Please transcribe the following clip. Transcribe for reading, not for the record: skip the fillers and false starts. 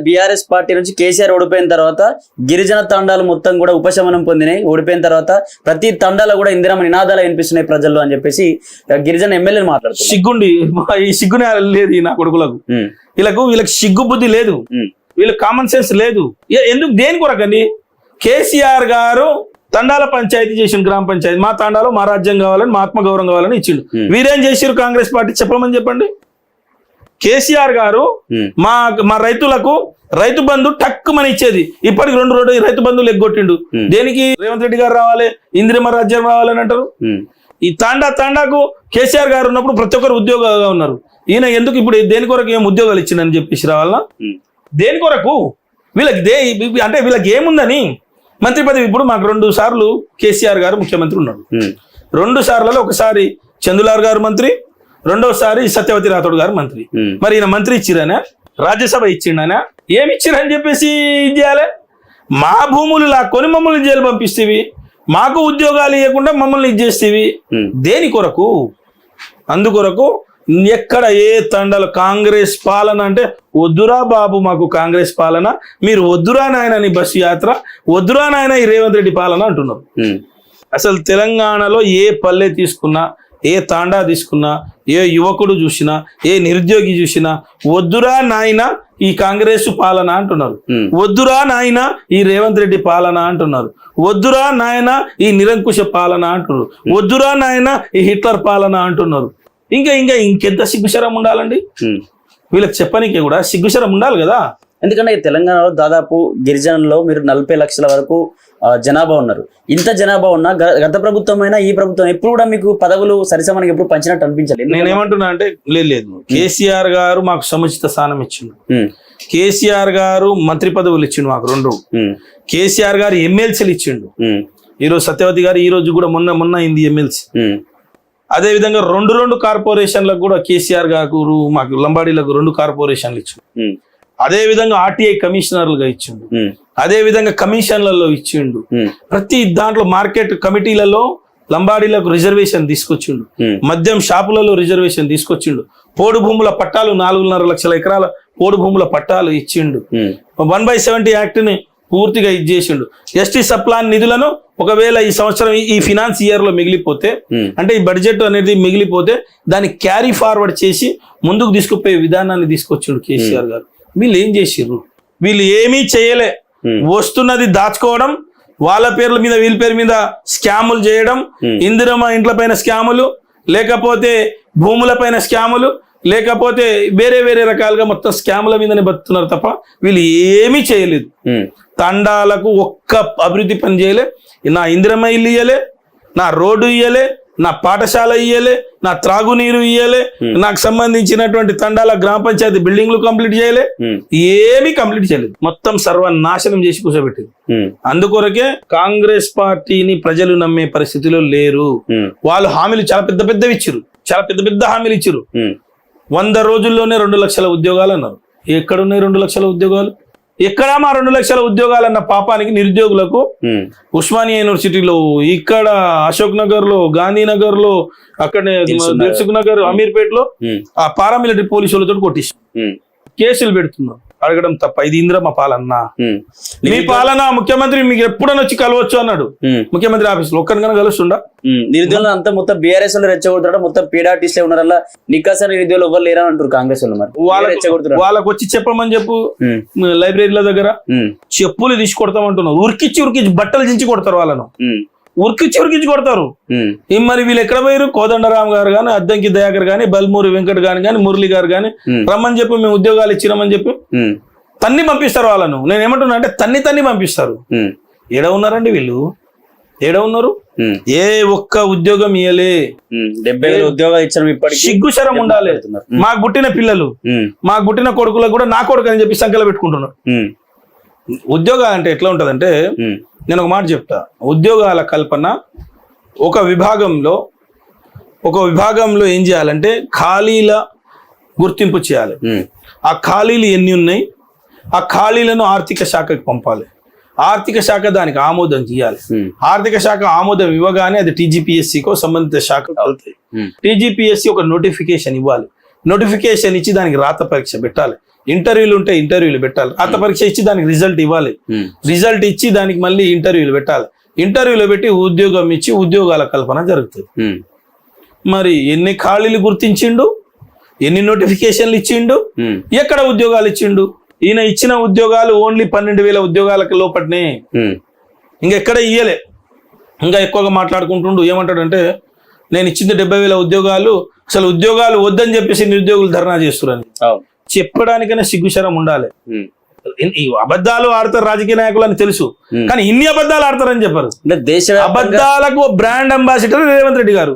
BRS party నుంచి కేసీఆర్ ఓడిపోయిన తర్వాత గిరిజన తండాలు మొత్తం కూడా ఉపశమనం పొందినాయి. ఓడిపోయిన తర్వాత ప్రతి తండాలో కూడా ఇందిరమ్మ నినాదాలు వినిపిస్తున్నాయి ప్రజల్లో అని చెప్పేసి గిరిజన ఎమ్మెల్యేలు మాట్లాడుతారు. సిగ్గుండి ఈ సిగ్గునే లేదు నా కొడుకులకు, వీళ్ళకి సిగ్గు బుద్ధి లేదు, వీళ్ళకి కామన్ సెన్స్ లేదు. ఎందుకు దేని కొరకండి? కేసీఆర్ గారు తండాల పంచాయతీ చేసిన గ్రామ పంచాయతీ, మా తండాలో మా రాజ్యం కావాలని, మా ఆత్మగౌరవం కావాలని ఇచ్చిండు. వీరేం చేసిరు కాంగ్రెస్ పార్టీ? చెప్పమని చెప్పండి. కేసీఆర్ గారు మా రైతులకు రైతు బంధు టక్కుమని ఇచ్చేది, ఇప్పటికి 2 రైతు బంధువులు ఎగ్గొట్టిండు. దేనికి? రేవంత్ రెడ్డి గారు రావాలి, ఇందిరమ్మ రాజ్యం రావాలని అంటారు. ఈ తండాకు కేసీఆర్ గారు ఉన్నప్పుడు ప్రతి ఒక్కరు ఉద్యోగాలుగా ఉన్నారు. ఈయన ఎందుకు ఇప్పుడు దేని కొరకు ఏం ఉద్యోగాలు ఇచ్చిండని చెప్పేసి రావాలన్నా? దేని కొరకు? వీళ్ళకి ఏముందని మంత్రి పదవి? ఇప్పుడు మాకు 2 సార్లు కేసీఆర్ గారు ముఖ్యమంత్రి ఉన్నాడు. 2 సార్లలో ఒకసారి చందులార్ గారు మంత్రి, రెండోసారి సత్యవతి రాథోడ్ గారు మంత్రి. మరి ఈయన మంత్రి ఇచ్చిరానా? రాజ్యసభ ఇచ్చిండనా? ఏమి ఇచ్చిరని చెప్పేసి ఇది చేయాలి? మా భూములు లాక్కొని మమ్మల్ని జైలు పంపిస్తేవి, మాకు ఉద్యోగాలు ఇవ్వకుండా మమ్మల్ని ఇది చేస్తేవి. దేని కొరకు? అందుకొరకు ఎక్కడ ఏ తండలు కాంగ్రెస్ పాలన అంటే వద్దురా బాబు మాకు కాంగ్రెస్ పాలన, మీరు వద్దురా నాయన నీ బస్సు యాత్ర, వద్దురా నాయన ఈ రేవంత్ రెడ్డి పాలన అంటున్నారు. అసలు తెలంగాణలో ఏ పల్లె తీసుకున్నా, ఏ తాండా తీసుకున్నా, ఏ యువకుడు చూసినా, ఏ నిరుద్యోగి చూసినా వద్దురా నాయన ఈ కాంగ్రెస్ పాలన అంటున్నారు, వద్దురా నాయన ఈ రేవంత్ రెడ్డి పాలన అంటున్నారు, వద్దురా నాయన ఈ నిరంకుశ పాలన అంటున్నారు, వద్దురా నాయన ఈ హిట్లర్ పాలన అంటున్నారు. ఇంకెంత సిగ్గుశరం ఉండాలండి వీళ్ళకి? చెప్పనీకి కూడా సిగ్గుశరం ఉండాలి కదా. ఎందుకంటే తెలంగాణలో దాదాపు గిరిజనుల్లో మీరు 40 లక్షల వరకు జనాభా ఉన్నారు. ఇంత జనాభా ఉన్నా గత ప్రభుత్వం అయినా ఈ ప్రభుత్వం ఎప్పుడు కూడా మీకు పదవులు సరిసమానికి ఎప్పుడు పంచినట్టు అనిపించలేదు. నేనేమంటున్నా అంటే లేదు, కేసీఆర్ గారు మాకు సముచిత స్థానం ఇచ్చిండు, కేసీఆర్ గారు మంత్రి పదవులు ఇచ్చిండు మాకు 2, కేసీఆర్ గారు ఎమ్మెల్సీలు ఇచ్చిండు. ఈరోజు సత్యవతి గారు ఈ రోజు కూడా మొన్న అయింది ఎమ్మెల్సీ. అదే విధంగా 2 కార్పొరేషన్లకు కూడా కేసీఆర్ గారు మాకు లంబాడీలకు 2 కార్పొరేషన్లు ఇచ్చిండు. అదే విధంగా ఆర్టీఐ కమిషనర్లుగా ఇచ్చిండు, అదే విధంగా కమిషన్లలో ఇచ్చిండు. ప్రతి దాంట్లో మార్కెట్ కమిటీలలో లంబాడీలకు రిజర్వేషన్ తీసుకొచ్చిండు, మద్యం షాపులలో రిజర్వేషన్ తీసుకొచ్చిండు, పోడు భూముల పట్టాలు 4.5 లక్షల ఎకరాల పోడు భూముల పట్టాలు ఇచ్చిండు, 1/70 యాక్ట్ ని పూర్తిగా ఇచ్చేసిండు. ఎస్టీ సప్లాన్ నిధులను ఒకవేళ ఈ సంవత్సరం ఈ ఫినాన్స్ ఇయర్ లో మిగిలిపోతే, అంటే ఈ బడ్జెట్ అనేది మిగిలిపోతే దాన్ని క్యారీ ఫార్వర్డ్ చేసి ముందుకు తీసుకుపోయే విధానాన్ని తీసుకొచ్చిండు కేసీఆర్ గారు. వీళ్ళు ఏం చేసిర్రు? వీళ్ళు ఏమీ చేయలే. వస్తున్నది దాచుకోవడం, వాళ్ళ పేర్ల మీద వీళ్ళ పేరు మీద స్కాములు చేయడం, ఇందిరమ్మ ఇంట్ల పైన స్కాములు, లేకపోతే భూముల పైన స్కాములు, లేకపోతే వేరే రకాలుగా మొత్తం స్కాముల మీదనే బతున్నారు తప్ప వీళ్ళు ఏమీ చేయలేదు. తండాలకు ఒక్క అభివృద్ధి పని చేయలే. నా ఇందిరమ్మ ఇల్లు ఇయ్యలే, నా రోడ్డు ఇయ్యలే, నా పాఠశాల ఇయ్యలే, నా త్రాగునీరు ఇయ్యలే, నాకు సంబంధించినటువంటి తండాల గ్రామ పంచాయతీ బిల్డింగ్లు కంప్లీట్ చేయలే, ఏమీ కంప్లీట్ చేయలేదు. మొత్తం సర్వనాశనం చేసి కూర్చోబెట్టింది. అందుకొరకే కాంగ్రెస్ పార్టీని ప్రజలు నమ్మే పరిస్థితిలో లేరు. వాళ్ళు హామీలు చాలా పెద్దవి ఇచ్చిరు, చాలా పెద్ద హామీలు ఇచ్చిరు. 100 రోజుల్లోనే 2 లక్షల ఉద్యోగాలు అన్నారు. ఎక్కడున్నాయి 2 లక్షల ఉద్యోగాలు? ఎక్కడా మా 2 లక్షల ఉద్యోగాలు అన్న పాపానికి నిరుద్యోగులకు ఉస్మానియా యూనివర్సిటీలో, ఇక్కడ అశోక్ నగర్ లో, గాంధీనగర్ లో, అక్కడనే దిల్సుఖ్ నగర్, అమీర్పేటలో ఆ పారామిలిటరీ పోలీసులతో కొట్టించాం, కేసులు పెడుతున్నారు. అడగడం తప్ప. ఇది ఇందిరమ్మ పాలన. మీ పాలన ముఖ్యమంత్రి మీకు ఎప్పుడైనా వచ్చి కలవచ్చు అన్నాడు ముఖ్యమంత్రి ఆఫీస్ లో. ఒక్కరికైనా కలుస్తుండా? నిరుద్యోగులు అంతా మొత్తం బీఆర్ఎస్ లో రెచ్చగొడుతున్నాడు, మొత్తం పీడాటిస్టే ఉన్నారల్లా నికాస నిరుద్యోగులు ఎవరు లేరా అంటారు కాంగ్రెస్ వాళ్ళు. మరి వాళ్ళకి వచ్చి చెప్పమని చెప్పు. లైబ్రరీల దగ్గర చెప్పులు తీసి కొడతామంటున్నారు, ఉరికిచ్చి బట్టలు చించి కొడతారు వాళ్ళను, ఉరికిచ్చి కొడతారు. మరి వీళ్ళు ఎక్కడ పోయారు? కోదండరామ్ గారు గాని, అద్దంకి దయాకర్ గాని, బల్మూరి వెంకట్ గాని, మురళి గారు గాని రమ్మని చెప్పి మేము ఉద్యోగాలు ఇచ్చినామని చెప్పి తన్ని పంపిస్తారు వాళ్ళను. నేను ఏమంటున్నా అంటే తన్ని పంపిస్తారు. ఏడ ఉన్నారండి వీళ్ళు? ఏడ ఉన్నారు? ఏ ఒక్క ఉద్యోగం ఇయ్యలే. 70,000 ఉద్యోగాలు ఇచ్చారు. ఇప్పటికీ సిగ్గుశరం ఉండాలి. మాకు పుట్టిన పిల్లలు, మాకు పుట్టిన కొడుకులకు కూడా నా కొడుకు అని చెప్పి సంఖ్యలో పెట్టుకుంటున్నారు. ఉద్యోగాలు అంటే ఎట్లా ఉంటదంటే, నేను ఒక మాట చెప్తా. ఉద్యోగాల కల్పన ఒక విభాగంలో ఏం చేయాలంటే ఖాళీల గుర్తింపు చేయాలి. ఆ ఖాళీలు ఎన్ని ఉన్నాయి, ఆ ఖాళీలను ఆర్థిక శాఖకి పంపాలి. ఆర్థిక శాఖ దానికి ఆమోదం చేయాలి. ఆర్థిక శాఖ ఆమోదం ఇవ్వగానే అది టీజీపీఎస్సీకో సంబంధిత శాఖకు వెళ్తాయి. టీజీపీఎస్సీ ఒక నోటిఫికేషన్ ఇవ్వాలి. నోటిఫికేషన్ ఇచ్చి దానికి రాత పరీక్ష పెట్టాలి. ఇంటర్వ్యూలు ఉంటే ఇంటర్వ్యూలు పెట్టాలి, రాత పరీక్ష ఇచ్చి దానికి రిజల్ట్ ఇవ్వాలి, రిజల్ట్ ఇచ్చి దానికి మళ్ళీ ఇంటర్వ్యూలు పెట్టాలి, ఇంటర్వ్యూలో పెట్టి ఉద్యోగం ఇచ్చి ఉద్యోగాల కల్పన జరుగుతుంది. మరి ఎన్ని ఖాళీలు గుర్తించిండు, ఎన్ని నోటిఫికేషన్లు ఇచ్చిండు, ఎక్కడ ఉద్యోగాలు ఇచ్చిండు? ఈయన ఇచ్చిన ఉద్యోగాలు ఓన్లీ 12,000 ఉద్యోగాలకు లోపట్నే, ఇంకెక్కడ ఇయ్యలే. ఇంకా ఎక్కువగా మాట్లాడుకుంటుండు. ఏమంటాడంటే నేను ఇచ్చింది 70,000 ఉద్యోగాలు, అసలు ఉద్యోగాలు వద్దని చెప్పేసి నిరుద్యోగులు ధర్నా చేస్తున్నారు. చెప్పడానికైనా సిగ్గుశరం ఉండాలి. ఈ అబద్ధాలు ఆడతారు రాజకీయ నాయకులు అని తెలుసు, కానీ ఇన్ని అబద్ధాలు ఆడతారని చెప్పారు. దేశ అబద్ధాలకు బ్రాండ్ అంబాసిడర్ రేవంత్ రెడ్డి గారు.